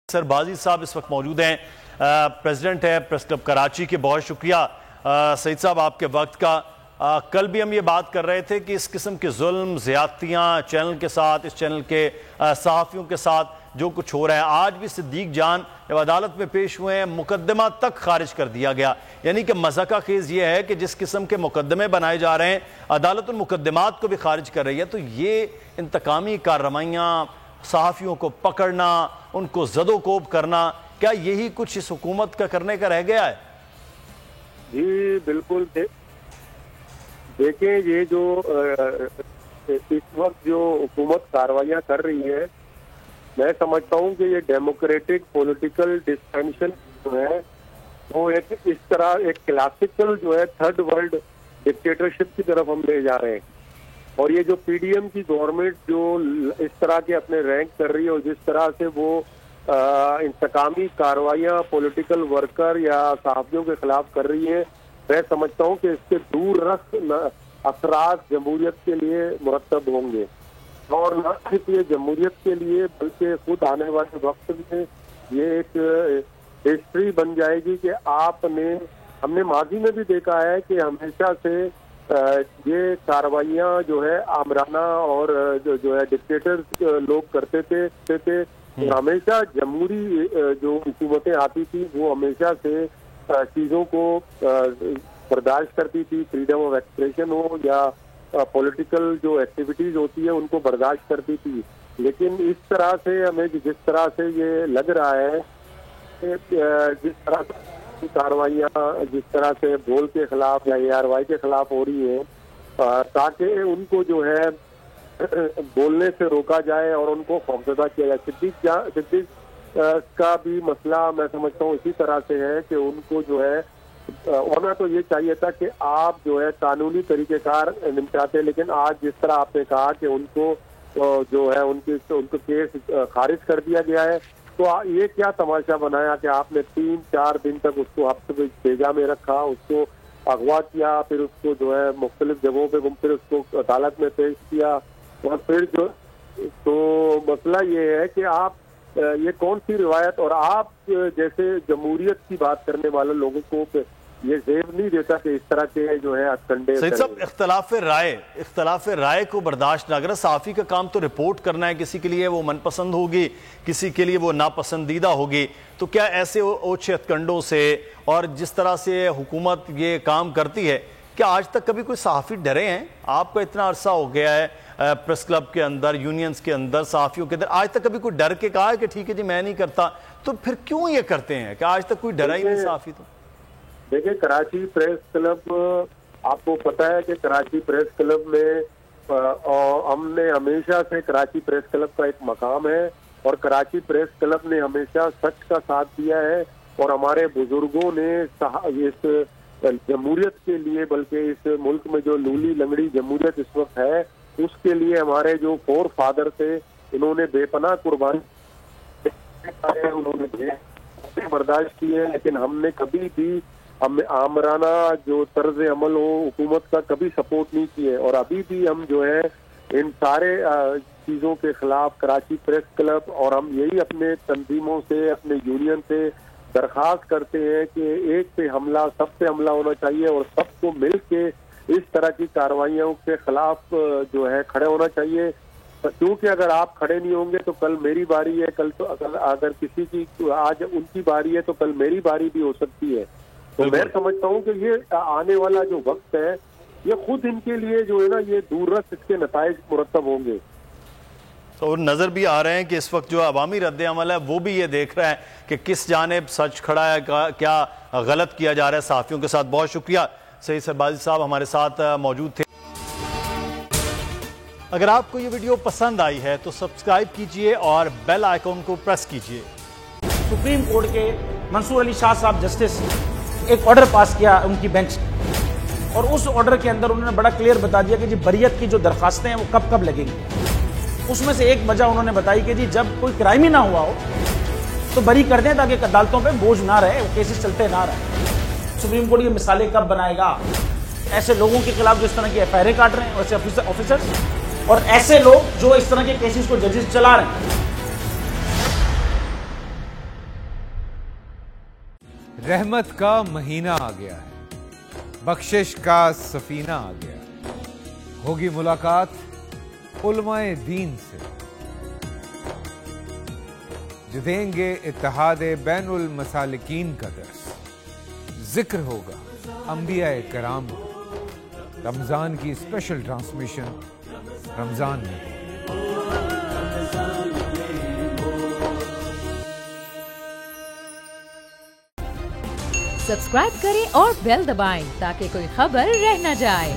सरबाजी साहब इस वक्त मौजूद हैं, प्रेसिडेंट है प्रेस क्लब कराची के। बहुत शुक्रिया सईद साहब आपके वक्त का। कल भी हम ये बात कर रहे थे कि इस किस्म के जुल्म ज़्यादतियाँ चैनल के साथ, इस चैनल के सहाफ़ियों के साथ जो कुछ हो रहा है, आज भी सिद्दीक जान जब अदालत में पेश हुए हैं मुकदमा तक खारिज कर दिया गया। यानी कि मज़ाका खेज़ ये है कि जिस किस्म के मुकदमे बनाए जा रहे हैं अदालत उन मुकदमात को भी खारिज कर रही है। तो ये इंतकामी कार्रवाइयाँ, सहाफ़ियों को पकड़ना, उनको ज़दोकोब करना, क्या यही कुछ इस हुकूमत का करने का रह गया है? जी बिल्कुल। देखें, ये जो इस वक्त जो हुकूमत कार्रवाइयाँ कर रही है, मैं समझता हूँ कि ये डेमोक्रेटिक पॉलिटिकल डिस्टेंशन जो है वो एक इस तरह एक क्लासिकल जो है थर्ड वर्ल्ड डिक्टेटरशिप की तरफ हम ले जा रहे हैं। और ये जो पीडीएम की गवर्नमेंट जो इस तरह के अपने रैंक कर रही है और जिस तरह से वो इंतकामी कार्रवाइयाँ पॉलिटिकल वर्कर या सहाफ़ियों के खिलाफ कर रही है, मैं समझता हूँ कि इसके दूररस असरात जमहूरियत के लिए मुरतब होंगे। और न सिर्फ ये जमहूरियत के लिए बल्कि खुद आने वाले वक्त में ये एक हिस्ट्री बन जाएगी कि हमने माजी में भी देखा है कि हमेशा से ये कार्रवाइयाँ जो है आमराना और जो है डिक्टेटर्स लोग करते थे। हमेशा जमहूरी जो हुकूमतें आती थी वो हमेशा से चीज़ों को बर्दाश्त करती थी, फ्रीडम ऑफ एक्सप्रेशन हो या पॉलिटिकल जो एक्टिविटीज होती है उनको बर्दाश्त करती थी। लेकिन इस तरह से हमें जिस तरह से ये लग रहा है, जिस तरह से कार्रवाइयाँ जिस तरह से बोल के खिलाफ या ARY के खिलाफ हो रही है, ताकि उनको जो है बोलने से रोका जाए और उनको खौफजदा किया जाए। सिद्दीक का भी मसला मैं समझता हूँ इसी तरह से है कि उनको जो है होना तो ये चाहिए था कि आप जो है कानूनी तरीक़ेकार निपटाते, लेकिन आज जिस तरह आपने कहा कि उनको जो है उनको केस खारिज कर दिया गया है, तो ये क्या तमाशा बनाया कि आपने 3-4 दिन तक उसको हफ्ते बेजा में रखा, उसको अगवा किया, फिर उसको जो है मुख्तलिफ जगहों पे फिर उसको अदालत में पेश किया। और फिर जो तो मसला ये है कि आप ये कौन सी रिवायत, और आप जैसे जमहूरियत की बात करने वाले लोगों को ये जेब नहीं देता कि इस तरह के जो है असंडे। सईद साहब, इख्तलाफ राय को बर्दाश्त ना करें। सहाफ़ी का काम तो रिपोर्ट करना है, किसी के लिए वो मनपसंद होगी, किसी के लिए वो नापसंदीदा होगी। तो क्या ऐसे ओछे हथकंडों से और जिस तरह से हुकूमत ये काम करती है, क्या आज तक कभी कोई सहाफ़ी डरे हैं? आपका इतना अरसा हो गया है प्रेस क्लब के अंदर, यूनियंस के अंदर, सहाफ़ियों के अंदर, आज तक कभी कोई डर के कहा है कि ठीक है जी मैं नहीं करता? तो फिर क्यों ये करते हैं कि आज तक कोई डरा ही नहीं सहाफ़ी? तो देखिए, कराची प्रेस क्लब, आपको पता है कि कराची प्रेस क्लब में हमने हमेशा से कराची प्रेस क्लब का एक मकाम है और कराची प्रेस क्लब ने हमेशा सच का साथ दिया है। और हमारे बुजुर्गों ने इस जमहूरियत के लिए, बल्कि इस मुल्क में जो लूली लंगड़ी जमहूरियत इस वक्त है उसके लिए हमारे जो फोर फादर थे उन्होंने बेपनाह कुर्बानी उन्होंने बर्दाश्त की है। लेकिन हमने कभी भी आमराना जो तर्ज अमल हो हुकूमत का कभी सपोर्ट नहीं किए। और अभी भी हम जो है इन सारे चीज़ों के खिलाफ कराची प्रेस क्लब और हम यही अपने तंजीमों से, अपने यूनियन से दरख्वास्त करते हैं कि एक पे हमला, सब पे हमला होना चाहिए और सबको मिल के इस तरह की कार्रवाइयों के खिलाफ जो है खड़े होना चाहिए। क्योंकि अगर आप खड़े नहीं होंगे तो कल मेरी बारी है, कल तो अगर किसी की आज उनकी बारी है तो कल मेरी बारी भी हो सकती है। तो मैं समझता हूँ कि ये आने वाला जो वक्त है ये खुद इनके लिए जो है ना, ये दूररस इसके नताइज मुरतब होंगे। तो नज़र भी आ रहे हैं कि इस वक्त जो अवामी रद्द अमल है वो भी ये देख रहा है कि किस जानिब सच खड़ा है, क्या गलत किया जा रहा है सहाफ़ियों के साथ। बहुत शुक्रिया सईद सरबाजी साहब हमारे साथ मौजूद थे। अगर आपको ये वीडियो पसंद आई है तो सब्सक्राइब कीजिए और बेल आइकॉन को प्रेस कीजिए। सुप्रीम कोर्ट के मंसूर अली शाह साहब जस्टिस एक ऑर्डर पास किया उनकी बेंच, और उस ऑर्डर के अंदर उन्होंने बड़ा क्लियर बता दिया कि जी बरियत की जो दरखास्तें हैं वो कब कब लगेंगी। उसमें से एक वजह उन्होंने बताई कि जी जब कोई क्राइम ही ना हुआ हो तो बरी कर दें ताकि अदालतों पे बोझ ना रहे, वो केसेस चलते ना रहे। सुप्रीम कोर्ट ये मिसालें कब बनाएगा? ऐसे लोगों के खिलाफ जो इस तरह की FIR काट रहे हैं, वैसे ऑफिसर्स, और ऐसे लोग जो इस तरह के केसेस को जजेस चला रहे हैं। رحمت کا مہینہ آ گیا ہے، بخشش کا سفینہ آ گیا ہے، ہوگی ملاقات علماء دین سے جو دیں گے اتحاد بین المسالکین کا درس، ذکر ہوگا انبیاء کرام کا، رمضان کی اسپیشل ٹرانسمیشن رمضان میں۔ سبسکرائب کریں اور بیل دبائیں تاکہ کوئی خبر رہ نہ جائے۔